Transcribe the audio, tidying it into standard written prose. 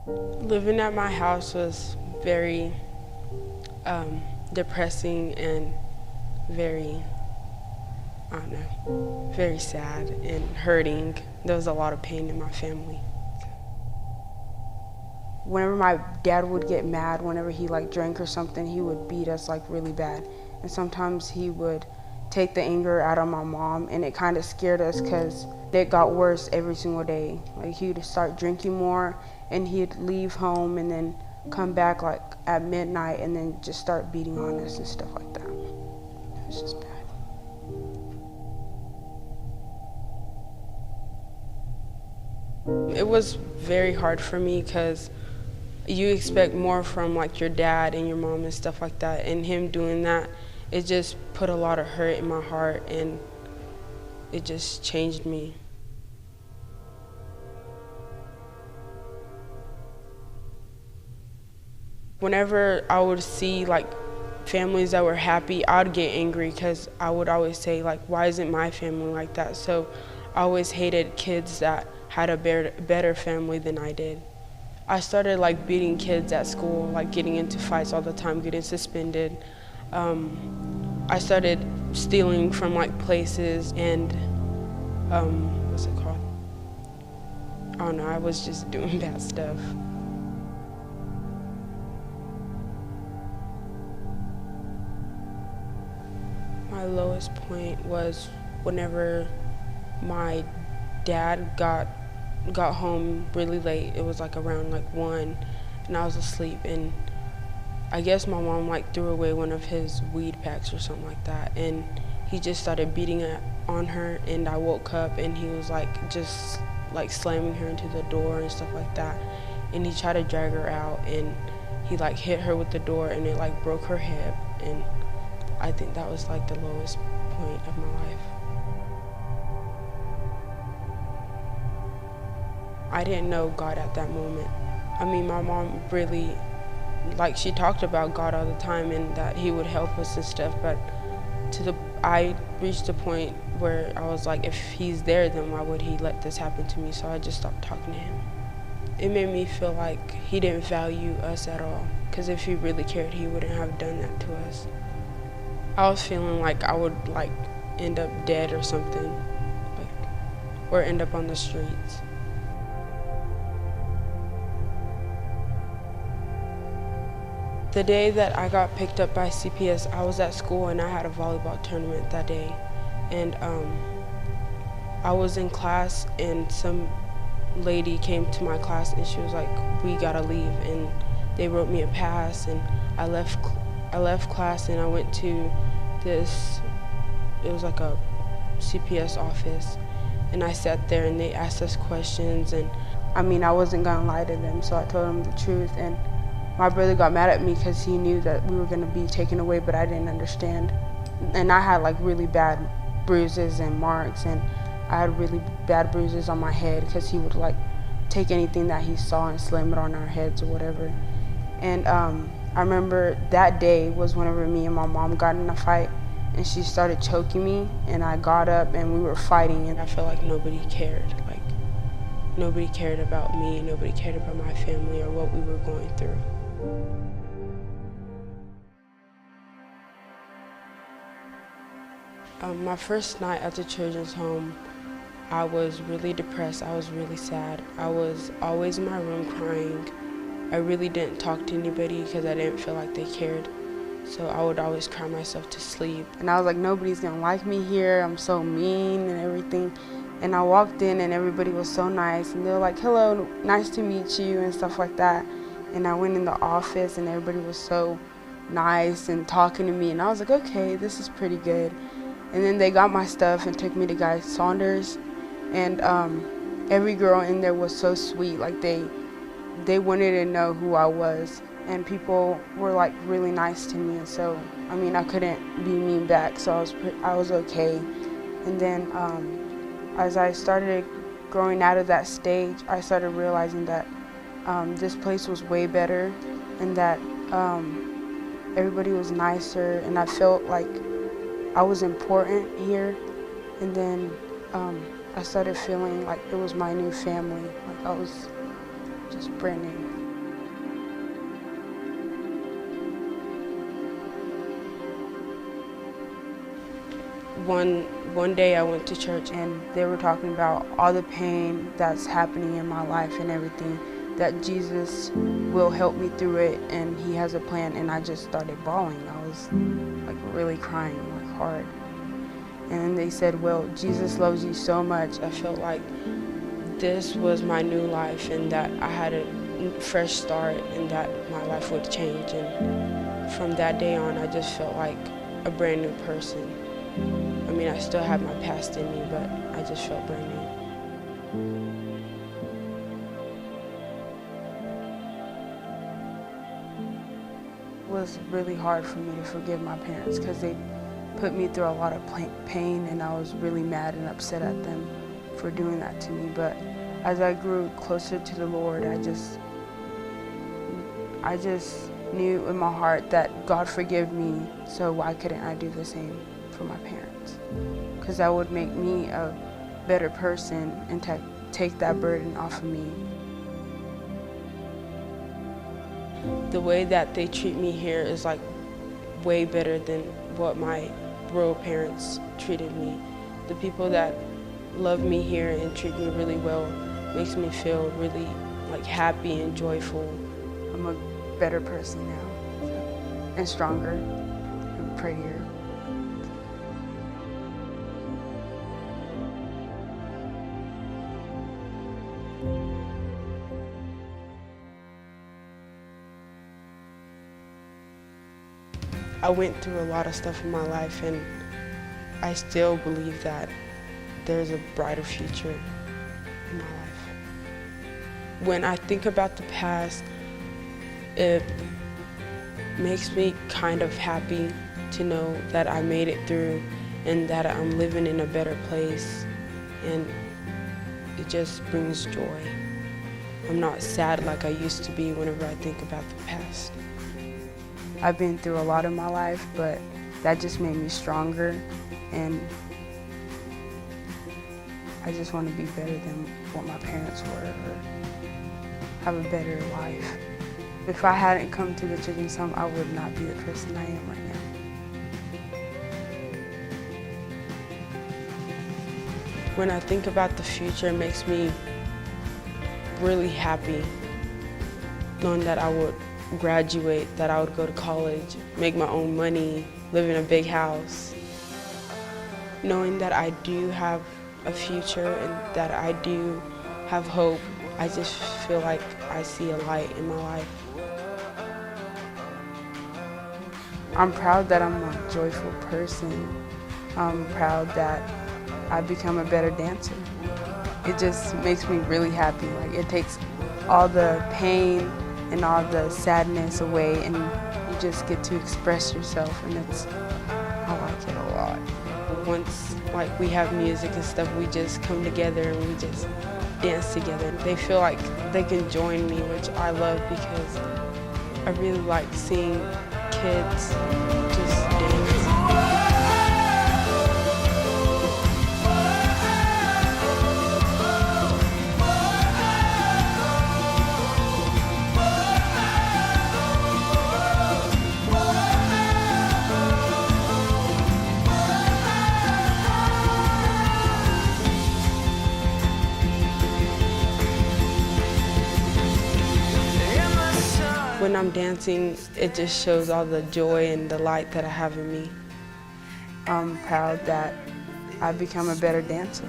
Living at my house was very depressing and very, I don't know, very sad and hurting. There was a lot of pain in my family. Whenever my dad would get mad, whenever he drank or something, he would beat us really bad. And sometimes he would take the anger out on my mom, and it kind of scared us because it got worse every single day. He would start drinking more, and he'd leave home and then come back at midnight and then just start beating on us and stuff like that. It was just bad. It was very hard for me because you expect more from your dad and your mom and stuff like that, and him doing that, it just put a lot of hurt in my heart, and it just changed me. Whenever I would see families that were happy, I'd get angry because I would always say why isn't my family like that? So I always hated kids that had a better family than I did. I started beating kids at school, getting into fights all the time, getting suspended. I started stealing from places and what's it called? I don't know, I was just doing bad stuff. My lowest point was whenever my dad got home really late. It was around 1, and I was asleep, and I guess my mom threw away one of his weed packs or something like that, and he just started beating it on her, and I woke up and he was just slamming her into the door and stuff like that, and he tried to drag her out, and he hit her with the door, and it broke her hip, and I think that was the lowest point of my life. I didn't know God at that moment. I mean, my mom really, she talked about God all the time and that he would help us and stuff, but I reached a point where I was if he's there, then why would he let this happen to me? So I just stopped talking to him. It made me feel like he didn't value us at all, because if he really cared, he wouldn't have done that to us. I was feeling I would end up dead or something, or end up on the streets. The day that I got picked up by CPS, I was at school and I had a volleyball tournament that day. And I was in class and some lady came to my class and she was like, we gotta leave. And they wrote me a pass, and I left class and I went to this, it was a CPS office. And I sat there and they asked us questions, and I wasn't gonna lie to them, so I told them the truth. And my brother got mad at me because he knew that we were going to be taken away, but I didn't understand. And I had really bad bruises and marks, and I had really bad bruises on my head because he would take anything that he saw and slam it on our heads or whatever. And I remember that day was whenever me and my mom got in a fight, and she started choking me, and I got up and we were fighting, and I felt like nobody cared. Nobody cared about me, nobody cared about my family or what we were going through. My first night at the children's home, I was really depressed. I was really sad. I was always in my room crying. I really didn't talk to anybody because I didn't feel like they cared. So I would always cry myself to sleep. And I was like, nobody's gonna like me here. I'm so mean and everything. And I walked in and everybody was so nice. And they were like, hello, nice to meet you and stuff like that. And I went in the office and everybody was so nice and talking to me. And I was like, okay, this is pretty good. And then they got my stuff and took me to Guy Saunders. And every girl in there was so sweet. They wanted to know who I was. And people were really nice to me. And so, I couldn't be mean back. So I was okay. And then as I started growing out of that stage, I started realizing that this place was way better, and that everybody was nicer, and I felt like I was important here. And then I started feeling like it was my new family. just brand new. One day I went to church and they were talking about all the pain that's happening in my life and everything, that Jesus will help me through it and he has a plan, and I just started bawling. I was like really crying like hard. And then they said, well, Jesus loves you so much. I felt like this was my new life and that I had a fresh start and that my life would change. And from that day on, I just felt like a brand new person. I mean, I still have my past in me, but I just felt brand new. It was really hard for me to forgive my parents because they put me through a lot of pain, and I was really mad and upset at them for doing that to me. But as I grew closer to the Lord, I just knew in my heart that God forgave me, so why couldn't I do the same for my parents? Because that would make me a better person and take that burden off of me. The way that they treat me here is like way better than what my real parents treated me. The people that love me here and treat me really well makes me feel really like happy and joyful. I'm a better person now, and stronger and prettier. I went through a lot of stuff in my life, and I still believe that there's a brighter future in my life. When I think about the past, it makes me kind of happy to know that I made it through and that I'm living in a better place, and it just brings joy. I'm not sad like I used to be whenever I think about the past. I've been through a lot in my life, but that just made me stronger, and I just want to be better than what my parents were, or have a better life. If I hadn't come to the children's home, I would not be the person I am right now. When I think about the future, it makes me really happy knowing that I would graduate, that I would go to college, make my own money, live in a big house. Knowing that I do have a future and that I do have hope, I just feel like I see a light in my life. I'm proud that I'm a joyful person. I'm proud that I've become a better dancer. It just makes me really happy. Like, it takes all the pain and all the sadness away, and you just get to express yourself, and I like it a lot. Once we have music and stuff, we just come together and we just dance together. They feel like they can join me, which I love, because I really like seeing kids just dance. When I'm dancing, it just shows all the joy and the light that I have in me. I'm proud that I've become a better dancer.